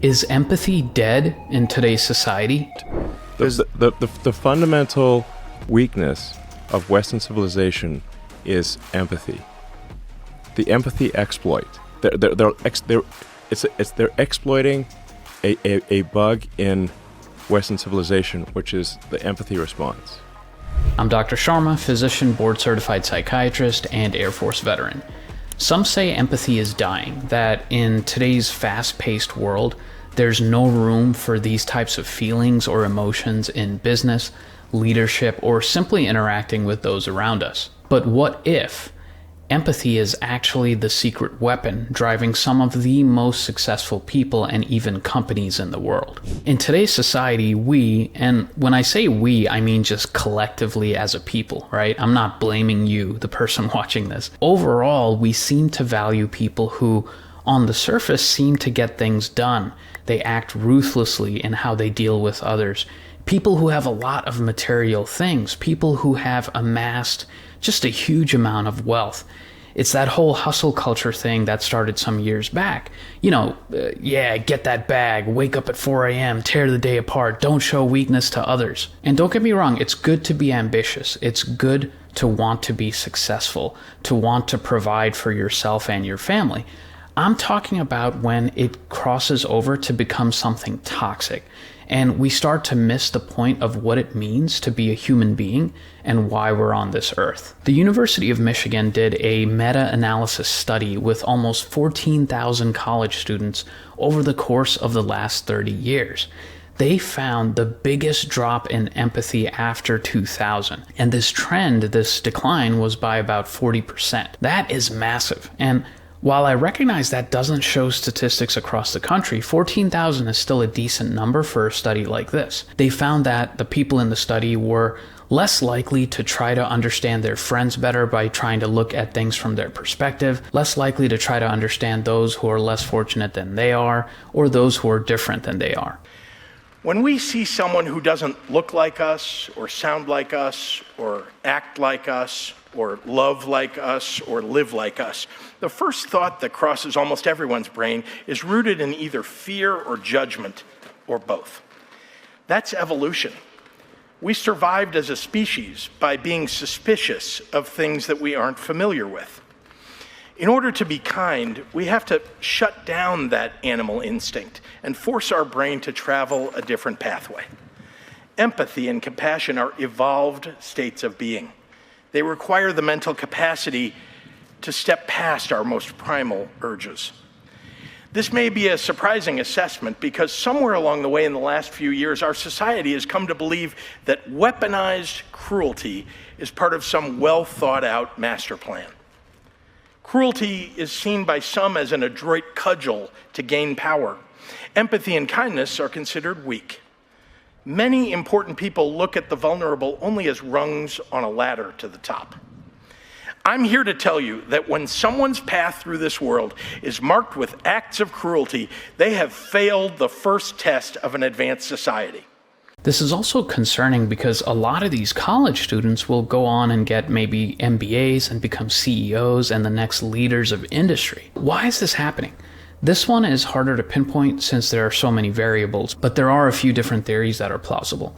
Is empathy dead in today's society? The fundamental weakness of Western civilization is empathy. The empathy exploit. They're exploiting a bug in Western civilization, which is the empathy response. I'm Dr. Sharma, physician, board-certified psychiatrist, and Air Force veteran. Some say empathy is dying, that in today's fast-paced world, there's no room for these types of feelings or emotions in business, leadership, or simply interacting with those around us. But what if empathy is actually the secret weapon driving some of the most successful people and even companies in the world? In today's society, we, and when I say we, I mean just collectively as a people, right? I'm not blaming you, the person watching this. Overall, we seem to value people who, on the surface, seem to get things done. They act ruthlessly in how they deal with others. People who have a lot of material things, people who have amassed just a huge amount of wealth. It's that whole hustle culture thing that started some years back. Get that bag, wake up at 4 a.m., tear the day apart, don't show weakness to others. And don't get me wrong, it's good to be ambitious. It's good to want to be successful, to want to provide for yourself and your family. I'm talking about when it crosses over to become something toxic, and we start to miss the point of what it means to be a human being and why we're on this earth. The University of Michigan did a meta-analysis study with almost 14,000 college students over the course of the last 30 years. They found the biggest drop in empathy after 2000, and this decline was by about 40%. That is massive, and while I recognize that doesn't show statistics across the country, 14,000 is still a decent number for a study like this. They found that the people in the study were less likely to try to understand their friends better by trying to look at things from their perspective, less likely to try to understand those who are less fortunate than they are, or those who are different than they are. When we see someone who doesn't look like us, or sound like us, or act like us, or love like us, or live like us, the first thought that crosses almost everyone's brain is rooted in either fear or judgment, or both. That's evolution. We survived as a species by being suspicious of things that we aren't familiar with. In order to be kind, we have to shut down that animal instinct and force our brain to travel a different pathway. Empathy and compassion are evolved states of being. They require the mental capacity to step past our most primal urges. This may be a surprising assessment because somewhere along the way in the last few years, our society has come to believe that weaponized cruelty is part of some well-thought-out master plan. Cruelty is seen by some as an adroit cudgel to gain power. Empathy and kindness are considered weak. Many important people look at the vulnerable only as rungs on a ladder to the top. I'm here to tell you that when someone's path through this world is marked with acts of cruelty, they have failed the first test of an advanced society. This is also concerning because a lot of these college students will go on and get maybe MBAs and become CEOs and the next leaders of industry. Why is this happening? This one is harder to pinpoint since there are so many variables, but there are a few different theories that are plausible.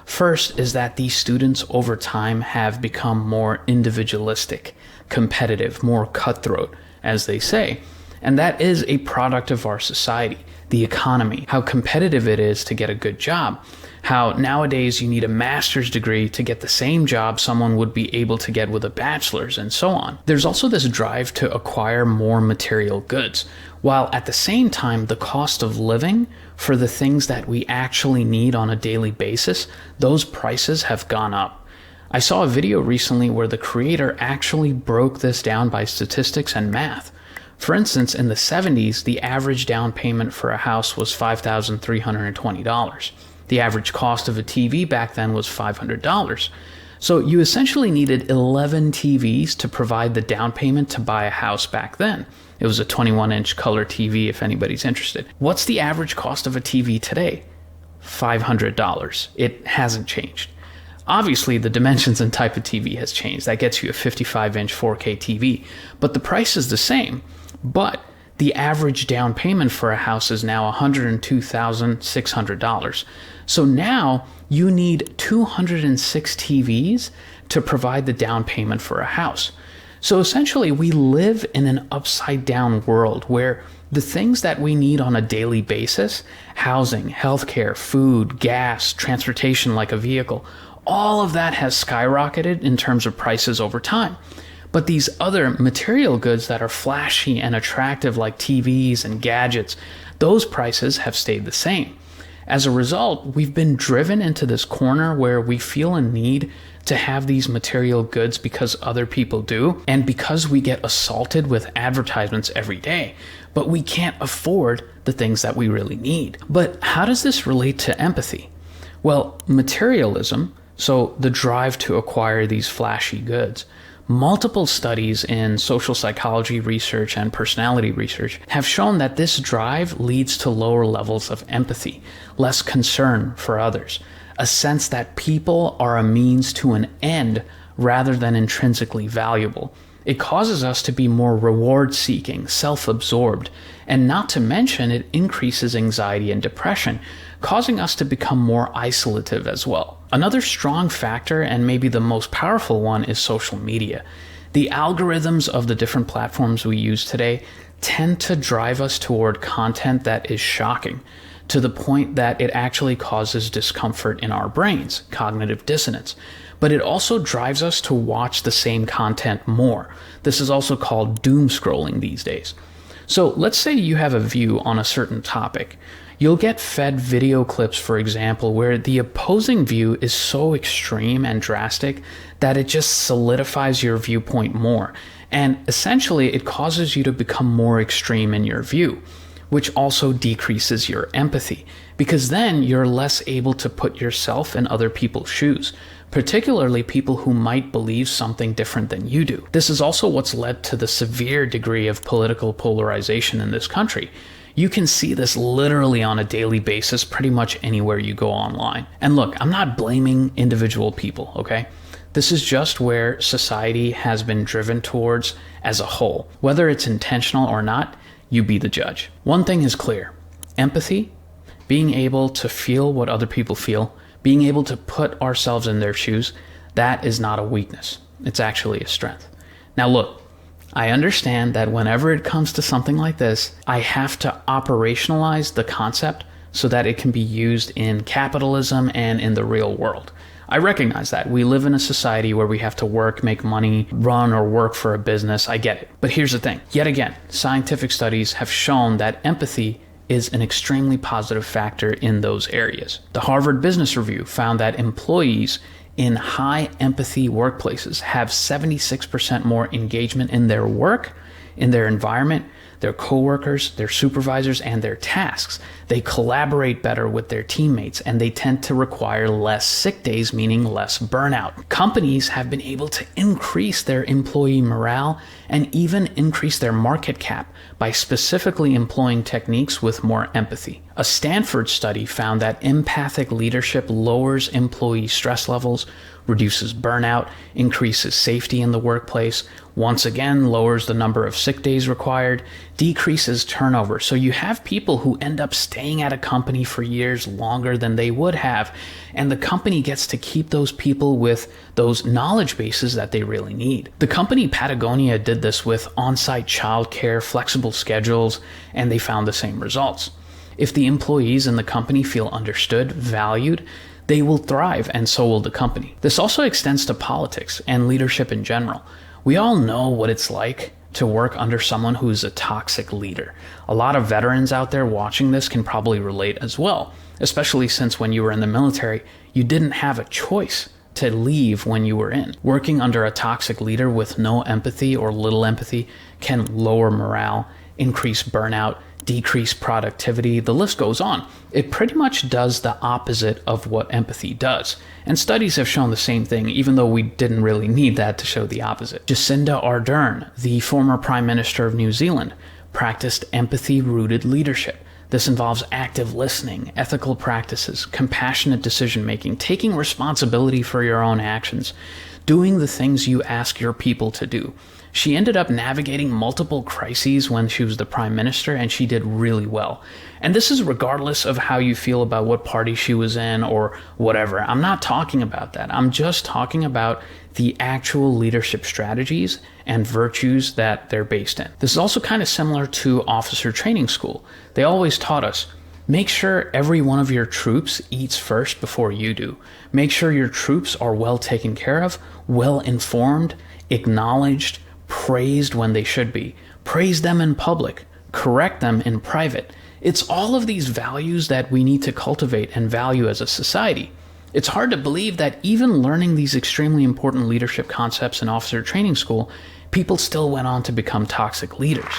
First is that these students over time have become more individualistic, competitive, more cutthroat, as they say. And that is a product of our society, the economy, how competitive it is to get a good job, how nowadays you need a master's degree to get the same job someone would be able to get with a bachelor's, and so on. There's also this drive to acquire more material goods, while at the same time the cost of living for the things that we actually need on a daily basis, those prices have gone up. I saw a video recently where the creator actually broke this down by statistics and math. For instance, in the 70s, the average down payment for a house was $5,320. The average cost of a TV back then was $500. So you essentially needed 11 TVs to provide the down payment to buy a house back then. It was a 21-inch color TV if anybody's interested. What's the average cost of a TV today? $500. It hasn't changed. Obviously, the dimensions and type of TV has changed. That gets you a 55-inch 4K TV, but the price is the same. But The average down payment for a house is now $102,600. So now you need 206 TVs to provide the down payment for a house. So essentially, we live in an upside down world where the things that we need on a daily basis, housing, healthcare, food, gas, transportation like a vehicle, all of that has skyrocketed in terms of prices over time. But these other material goods that are flashy and attractive like TVs and gadgets, those prices have stayed the same. As a result, we've been driven into this corner where we feel a need to have these material goods because other people do, and because we get assaulted with advertisements every day, but we can't afford the things that we really need. But how does this relate to empathy? Well, materialism, so the drive to acquire these flashy goods, multiple studies in social psychology research and personality research have shown that this drive leads to lower levels of empathy, less concern for others, a sense that people are a means to an end rather than intrinsically valuable. It causes us to be more reward-seeking, self-absorbed, and not to mention it increases anxiety and depression, causing us to become more isolative as well. Another strong factor, and maybe the most powerful one, is social media. The algorithms of the different platforms we use today tend to drive us toward content that is shocking, to the point that it actually causes discomfort in our brains, cognitive dissonance. But it also drives us to watch the same content more. This is also called doom scrolling these days. So let's say you have a view on a certain topic. You'll get fed video clips, for example, where the opposing view is so extreme and drastic that it just solidifies your viewpoint more. And essentially, it causes you to become more extreme in your view, which also decreases your empathy, because then you're less able to put yourself in other people's shoes, particularly people who might believe something different than you do. This is also what's led to the severe degree of political polarization in this country. You can see this literally on a daily basis pretty much anywhere you go online. And look, I'm not blaming individual people, okay? This is just where society has been driven towards as a whole. Whether it's intentional or not, you be the judge. One thing is clear: empathy, being able to feel what other people feel, being able to put ourselves in their shoes, that is not a weakness. It's actually a strength. Now look, I understand that whenever it comes to something like this, I have to operationalize the concept so that it can be used in capitalism and in the real world. I recognize that. We live in a society where we have to work, make money, run or work for a business. I get it. But here's the thing. Yet again, scientific studies have shown that empathy is an extremely positive factor in those areas. The Harvard Business Review found that employees in high empathy workplaces have 76% more engagement in their work, in their environment, their coworkers, their supervisors, and their tasks. They collaborate better with their teammates, and they tend to require less sick days, meaning less burnout. Companies have been able to increase their employee morale and even increase their market cap by specifically employing techniques with more empathy. A Stanford study found that empathic leadership lowers employee stress levels, reduces burnout, increases safety in the workplace, once again lowers the number of sick days required, decreases turnover. So you have people who end up staying at a company for years longer than they would have, and the company gets to keep those people with those knowledge bases that they really need. The company Patagonia did this with on-site childcare, flexible schedules, and they found the same results. If the employees in the company feel understood, valued, they will thrive, and so will the company. This also extends to politics and leadership in general. We all know what it's like to work under someone who is a toxic leader. A lot of veterans out there watching this can probably relate as well, especially since when you were in the military, you didn't have a choice to leave when you were in. Working under a toxic leader with no empathy or little empathy can lower morale, increase burnout, decrease productivity, the list goes on. It pretty much does the opposite of what empathy does. And studies have shown the same thing, even though we didn't really need that to show the opposite. Jacinda Ardern, the former Prime Minister of New Zealand, practiced empathy-rooted leadership. This involves active listening, ethical practices, compassionate decision-making, taking responsibility for your own actions, doing the things you ask your people to do, She ended up navigating multiple crises when she was the prime minister, and she did really well. And this is regardless of how you feel about what party she was in or whatever. I'm not talking about that. I'm just talking about the actual leadership strategies and virtues that they're based in. This is also kind of similar to officer training school. They always taught us, make sure every one of your troops eats first before you do. Make sure your troops are well taken care of, well informed, acknowledged, praised when they should be. Praise them in public. Correct them in private. It's all of these values that we need to cultivate and value as a society. It's hard to believe that even learning these extremely important leadership concepts in officer training school, people still went on to become toxic leaders.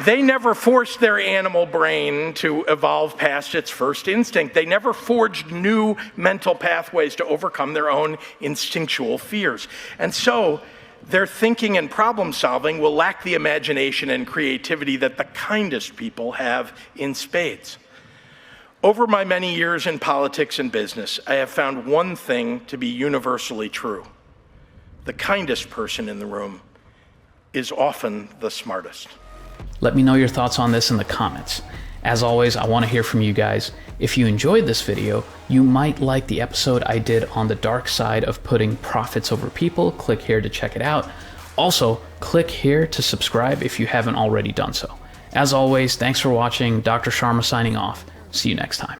They never forced their animal brain to evolve past its first instinct. They never forged new mental pathways to overcome their own instinctual fears. And so, their thinking and problem solving will lack the imagination and creativity that the kindest people have in spades. Over my many years in politics and business, I have found one thing to be universally true. The kindest person in the room is often the smartest. Let me know your thoughts on this in the comments. As always, I want to hear from you guys. If you enjoyed this video, you might like the episode I did on the dark side of putting profits over people. Click here to check it out. Also, click here to subscribe if you haven't already done so. As always, thanks for watching. Dr. Sharma signing off. See you next time.